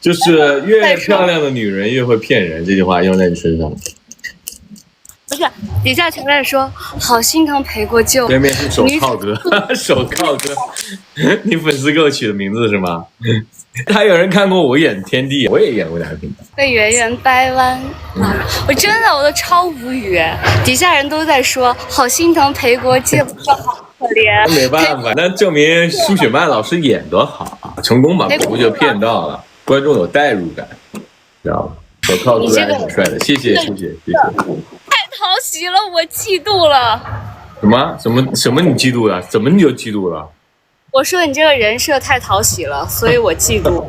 就是越漂亮的女人越会骗人，这句话用在你身上。不是，底下全在说好心疼陪过旧。对面是手铐哥，手铐哥，你粉丝给我取的名字是吗？还有人看过我演天地，我也演过哪个频道？被圆圆掰弯，我真的我都超无语。底下人都在说好心疼陪过旧，说好可怜。没办法，那证明苏雪曼老师演得好，成功把读者骗到了，观众有代入感，知道吗？手铐哥还挺帅的，谢谢苏姐，谢谢。讨喜了，我嫉妒了。什么？你嫉妒了？怎么你就嫉妒了？我说你这个人设太讨喜了，所以我嫉妒了。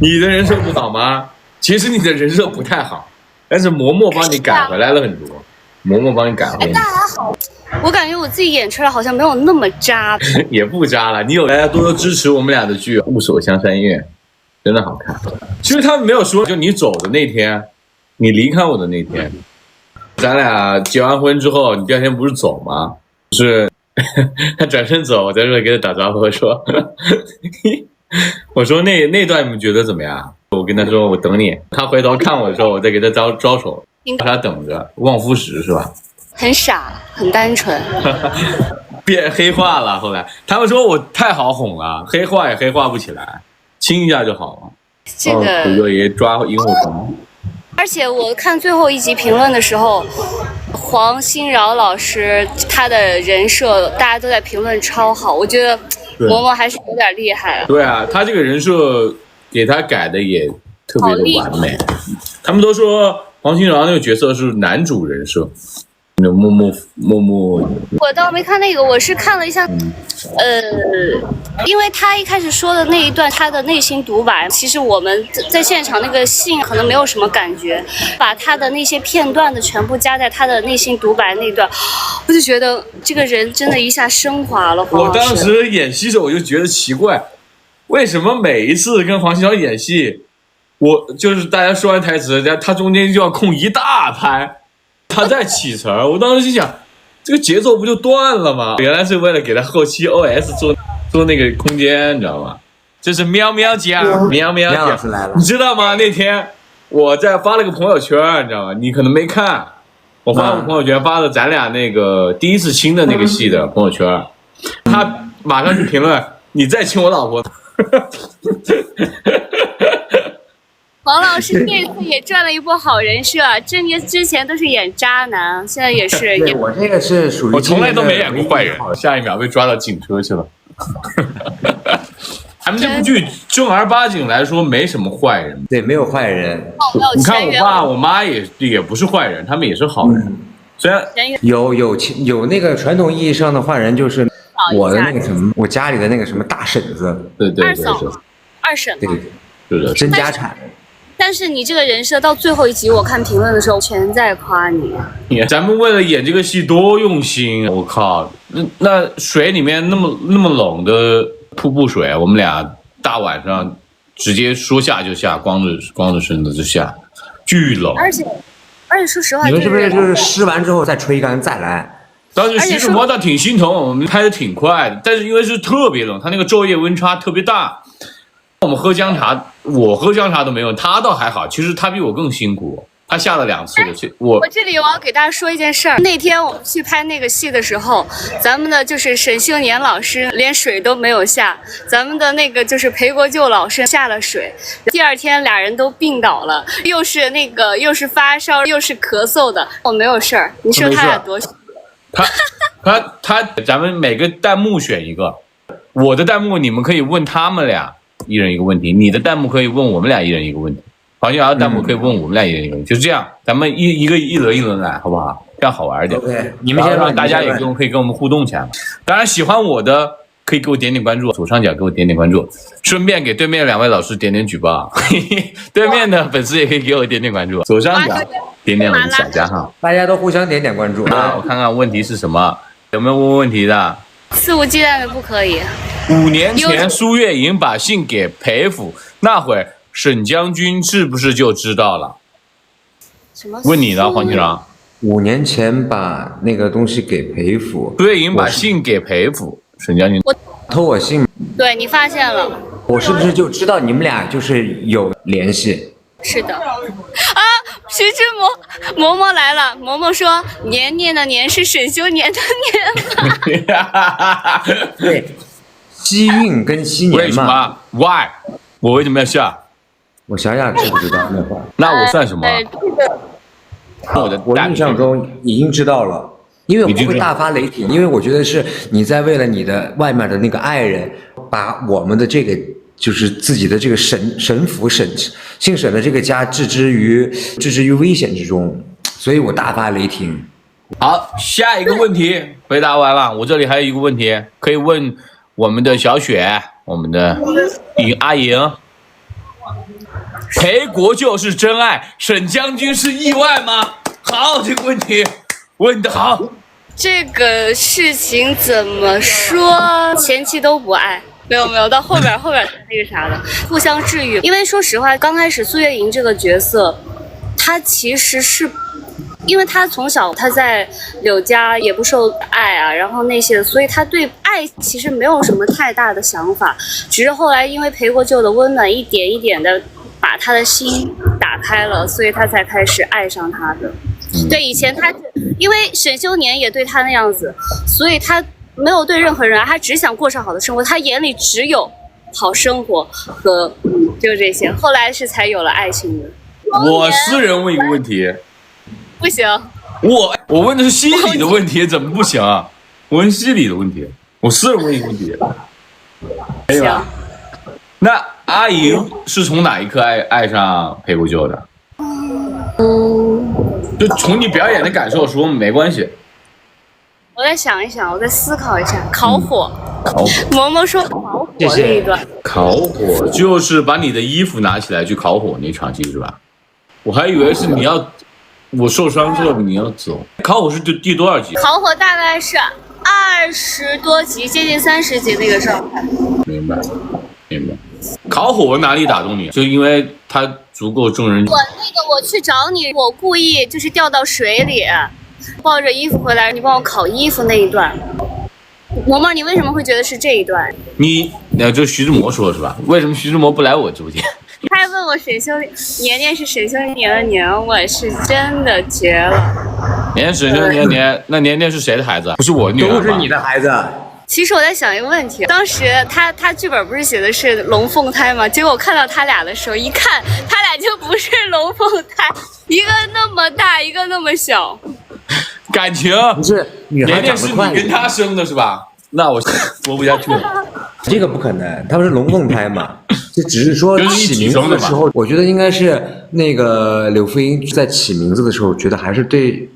你的人设不好吗？其实你的人设不太好，但是嬷嬷帮你改回来了很多。嬷嬷帮你改回来了。那还好，我感觉我自己演出来好像没有那么渣。也不渣了，你有大家多多支持我们俩的剧《雾锁香山月》，真的好看。其实他们没有说，就你走的那天，你离开我的那天。咱俩结完婚之后，你第二天不是走吗？是他转身走，我在这里给他打招呼，我说那段你们觉得怎么样？我跟他说我等你，他回头看我的时候，我再给他招手，把他等着。望夫石是吧？很傻，很单纯。变黑化了，后来他们说我太好哄了，黑化也黑化不起来，亲一下就好了。这个土舅爷抓萤火虫。而且我看最后一集评论的时候，黄新饶老师他的人设大家都在评论超好，我觉得嬷嬷还是有点厉害了。对啊，他这个人设给他改的也特别的完美。他们都说黄新饶那个角色是男主人设。默默，我倒没看那个，我是看了一下，因为他一开始说的那一段他的内心独白，其实我们在现场那个信可能没有什么感觉，把他的那些片段的全部加在他的内心独白那段，我就觉得这个人真的一下升华了。我当时演戏的时候我就觉得奇怪，为什么每一次跟黄新饶演戏，我就是大家说完台词，他中间就要空一大拍。他在起词儿，我当时心想，这个节奏不就断了吗？原来是为了给他后期 OS 做那个空间，你知道吗？这是喵喵酱，喵喵酱来了，你知道吗？那天我发了个朋友圈，你知道吗？你可能没看，我发了个朋友圈，发了咱俩那个第一次亲的那个戏的朋友圈，他马上就评论，你再亲我老婆。黄老师这次也赚了一波好人设，之前都是演渣男，现在也是演。我这个是属于我从来都没演过坏人，下一秒被抓到警车去了。咱们这部剧正儿八经来说没什么坏人，对，没有坏人。你看我爸我妈也不是坏人，他们也是好人。虽然有那个传统意义上的坏人，就是我的那个什么，我家里的那个什么大婶子，对，二婶嘛，对的，争家产。但是你这个人设到最后一集，我看评论的时候全在夸你。咱们为了演这个戏多用心，我靠！那水里面那么冷的瀑布水，我们俩大晚上直接说下就下，光着身子就下，巨冷。而且说实话，你们是不是就是湿完之后再吹干再来？当时徐志摩倒挺心疼我们，拍的挺快的，但是因为是特别冷，他那个昼夜温差特别大。我们喝姜茶，我喝姜茶都没用，他倒还好。其实他比我更辛苦，他下了2次的。我这里我要给大家说一件事儿。那天我们去拍那个戏的时候，咱们的就是沈秀年老师连水都没有下，咱们的那个就是裴国舅老师下了水。第二天俩人都病倒了，又是发烧又是咳嗽的。我没有事儿，你说他俩多？他，咱们每个弹幕选一个。我的弹幕你们可以问他们俩一人一个问题，你的弹幕可以问我们俩一人一个问题，黄金瑶的弹幕可以问我们俩一人一个问题，就这样，咱们一轮来，好不好？这样好玩一点。OK， 你们先让大家也可以跟我们互动起来。当然，喜欢我的可以给我点点关注，左上角给我点点关注，顺便给对面2位老师点点举报。对面的粉丝也可以给我点点关注，左上角点点我的小加号，大家都互相点点关注啊！我看看问题是什么，有没有问题的？肆无忌惮的不可以。5年前苏月莹把信给裴府，那会儿沈将军是不是就知道了？什么？问你呢，黄金长。 5年前把那个东西给裴府，苏月莹把信给裴府，沈将军偷我信。对你发现了。我是不是就知道你们俩就是有联系？是的。啊，徐志嬷来了。嬷说年年的年是沈修年的年。对，西运跟西年嘛。为什么 ？Why？ 我为什么要笑？我想想知不知道那会儿？那我算什么？我印象中已经知道了，因为我会大发雷霆，因为我觉得是你在为了你的外面的那个爱人，把我们的这个就是自己的这个姓沈的这个家置之于危险之中，所以我大发雷霆。好，下一个问题回答完了，我这里还有一个问题可以问我们的小雪，我们的阿莹。裴国就是真爱，沈将军是意外吗？好，这个问题问得好。这个事情怎么说？前期都不爱，没有，到后边那个啥的，互相治愈。因为说实话，刚开始苏月莹这个角色，她其实是，因为她从小她在柳家也不受爱啊，然后那些，所以她对爱其实没有什么太大的想法，只是后来因为裴国舅的温暖，一点一点的把他的心打开了，所以他才开始爱上他的。对，以前他因为沈修年也对他那样子，所以他没有对任何人，他只想过上好的生活，他眼里只有好生活和就这些。后来是才有了爱情的。我私人问一个问题，不行，我问的是心理的问题，怎么不行啊？我问心理的问题，我私人问一个问题，可以吧？那阿莹是从哪一刻爱上裴国舅的？就从你表演的感受说没关系。我再想一想，我再思考一下。烤火，嬷说烤火那一段。烤火就是把你的衣服拿起来去烤火那场戏是吧？我还以为是你要我受伤之后你要走。烤火是第多少集？烤火大概是20多集，接近30集那个状态。明白。烤火哪里打动你？就因为它足够众人。我去找你，我故意就是掉到水里，抱着衣服回来，你帮我烤衣服那一段。嬷，你为什么会觉得是这一段？就徐志摩说是吧？为什么徐志摩不来我直播间？他还问我沈修年是沈修年的年，我是真的绝了。沈修年，那年是谁的孩子？不是我女儿吧？都是你的孩子。其实我在想一个问题，当时他剧本不是写的是龙凤胎吗？结果我看到他俩的时候，一看他俩就不是龙凤胎，一个那么大，一个那么小。感情不是女孩长得快，是你跟他生的是吧？那我活不下去了。这个不可能，他们是龙凤胎嘛？就只是说起名字的时候，我觉得应该是那个柳馥甄在起名字的时候，觉得还是对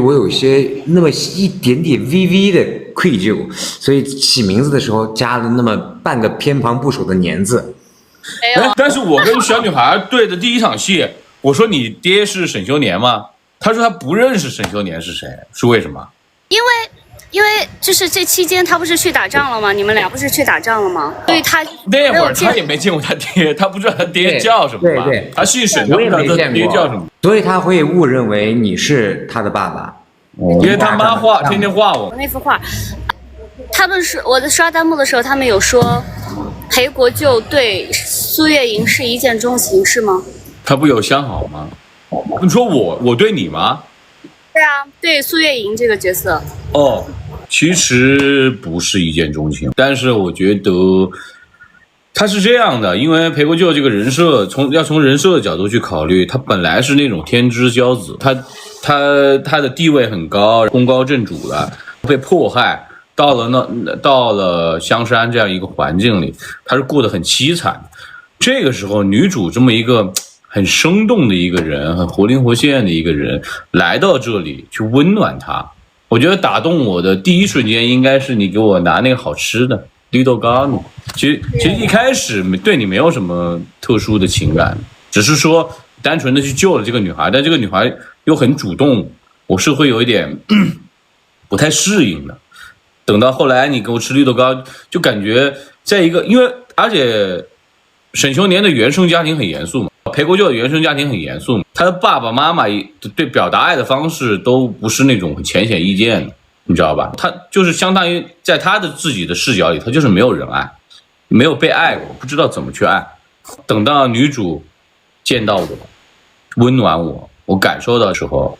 我有些那么一点点微微的愧疚，所以起名字的时候加了那么半个偏旁部首的年字。但是我跟小女孩对的第一场戏，我说你爹是沈修年吗？她说她不认识沈修年是谁，是为什么？因为就是这期间他不是去打仗了吗？你们俩不是去打仗了吗？所以他那会儿他也没见过他爹，他不知道他爹叫什么吧？对，他姓沈，他不知道他爹叫什么，所以他会误认为你是他的爸爸。因为他妈天天画我那幅画。他们是我在刷弹幕的时候，他们有说裴国舅对苏月莹是一见钟情，是吗？他不有相好吗？你说我对你吗？对啊，对苏月莹这个角色。其实不是一见钟情，但是我觉得他是这样的，因为裴国舅这个人设，从人设的角度去考虑，他本来是那种天之骄子，他的地位很高，功高震主的，被迫害，到了香山这样一个环境里，他是过得很凄惨。这个时候，女主这么一个很生动的一个人，很活灵活现的一个人来到这里去温暖他。我觉得打动我的第一瞬间应该是你给我拿那个好吃的绿豆糕呢。其实一开始对你没有什么特殊的情感，只是说单纯的去救了这个女孩，但这个女孩又很主动，我是会有一点不太适应的。等到后来你给我吃绿豆糕，就感觉在一个，因为而且沈修年的原生家庭很严肃嘛，裴国舅的原生家庭很严肃嘛，他的爸爸妈妈对表达爱的方式都不是那种很浅显易见的，你知道吧？他就是相当于在他的自己的视角里，他就是没有人爱，没有被爱过，不知道怎么去爱。等到女主见到我，温暖我，我感受到的时候，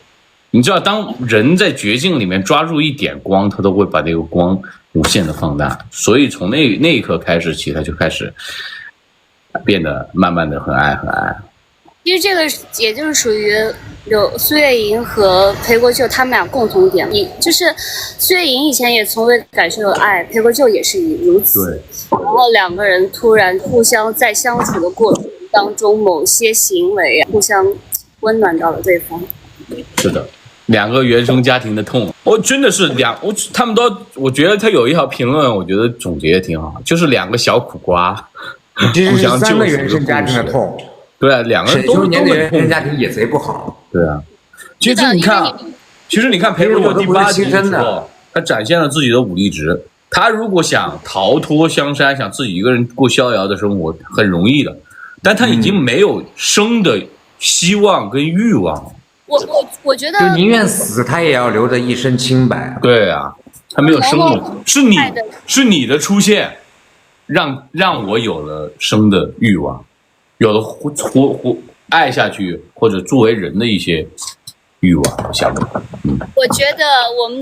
你知道，当人在绝境里面抓住一点光，他都会把那个光无限的放大。所以从那一刻开始起，他就开始变得慢慢的很爱很爱。其实这个也就是属于有苏月莹和裴国舅他们俩共同点，就是苏月莹以前也从未感受到爱，裴国舅也是如此。对。然后两个人突然互相在相处的过程当中，某些行为互相温暖到了对方。是的，两个原生家庭的痛，真的是他们都，我觉得他有一条评论，我觉得总结的挺好，就是两个小苦瓜，互相救赎的故事。三个原生家庭的痛。对啊，两个人都年的原生家庭也贼不好。对啊，其实你看裴国舅第8集的时候，他展现了自己的武力值。他如果想逃脱香山，想自己一个人过逍遥的生活，很容易的，但他已经没有生的希望跟欲望了。我觉得就宁愿死，他也要留着一身清白。对啊，他没有生的，是你的出现，让我有了生的欲望。有了爱下去或者作为人的一些欲望，我想。我觉得我们